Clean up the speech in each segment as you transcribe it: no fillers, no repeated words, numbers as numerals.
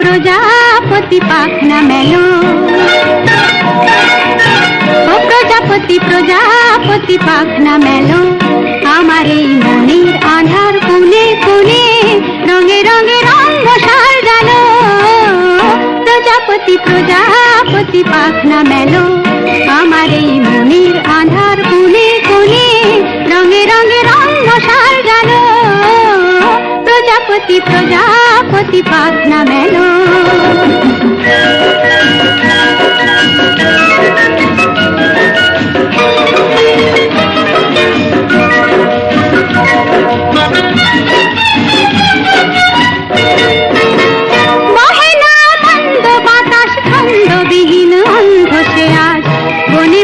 প্রজাপতি পাখনা মেলো, ও প্রজাপতি প্রজাপতি পাখনা মেলো, আমার এই মনের আধার কোণে কোণে রঙে রঙে রঙ সাজালো। প্রজাপতি প্রজাপতি পাখনা মেলো, আমার এই মনের আধার কোণে কোণে রঙে রঙে রঙ সাজালো। প্রজাপতি প্রজাপতি পাখনা মেলো।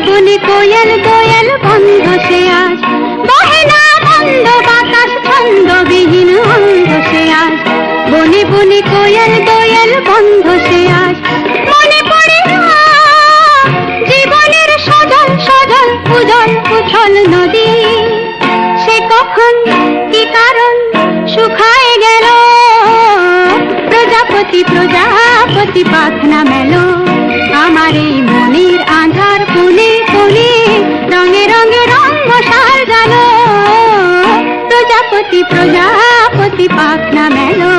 বনে কোয়েল কোয়েল বন্ধ সে আজ, বহে না বন্ধ বাতাস ছন্দবিহীন অন্ধ সে আজ। বনে বনে কোয়েল কোয়েল বন্ধ সে আজ, মনে পড়ে না জীবনের সজল সজল উজল উছল নদী। সে কখন কি কারণ শুকায় গেল। প্রজাপতি প্রজাপতি পাখনা মেলো, আমার এই মনের আধার কোণে কোণে রঙে রঙে রঙ সাজালো। প্রজাপতি প্রজাপতি পাখনা মেলো।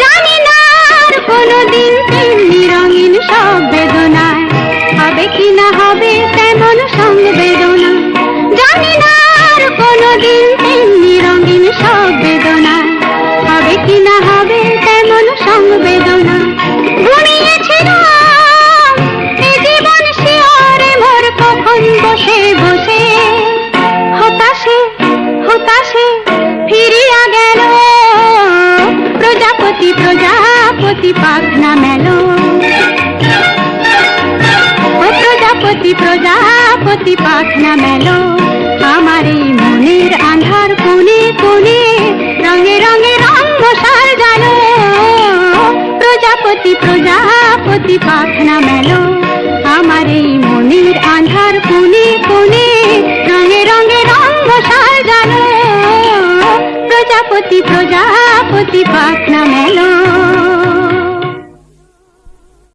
জানি না আর কোনোদিন তেমনি রঙিন সব বেদনায় হবে কি না হবে তেমন সংবেদনা। জানি না আর কোনোদিন তেমনি রঙিন সব বেদনায় হবে কি না হবে তেমন সংবেদনা। ঘুমিয়েছিলাম এ জীবন শিয়রে মোর কখন বসে বসে, হতাশে হতাশে ফিরিয়া গেল। প্রজাপতি প্রজাপতি পাখনা মেলো, প্রজাপতি প্রজাপতি পাখনা মেলো, আমার এই মনের আধার কোণে কোণে রঙে রঙে রঙ সাজালো। প্রজাপতি প্রজাপতি পাখনা মেলো, আমার এই মনের আধার কোণে কোণে রঙে রঙে রঙ সাজালো। প্রজাপতি প্রজাপতি পাখনা মেলো।